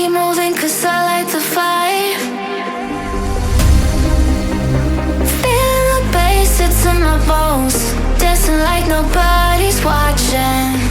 keep moving 'cause I like the fight. Feeling the bass, it's in my bones. Dancing like nobody's watching.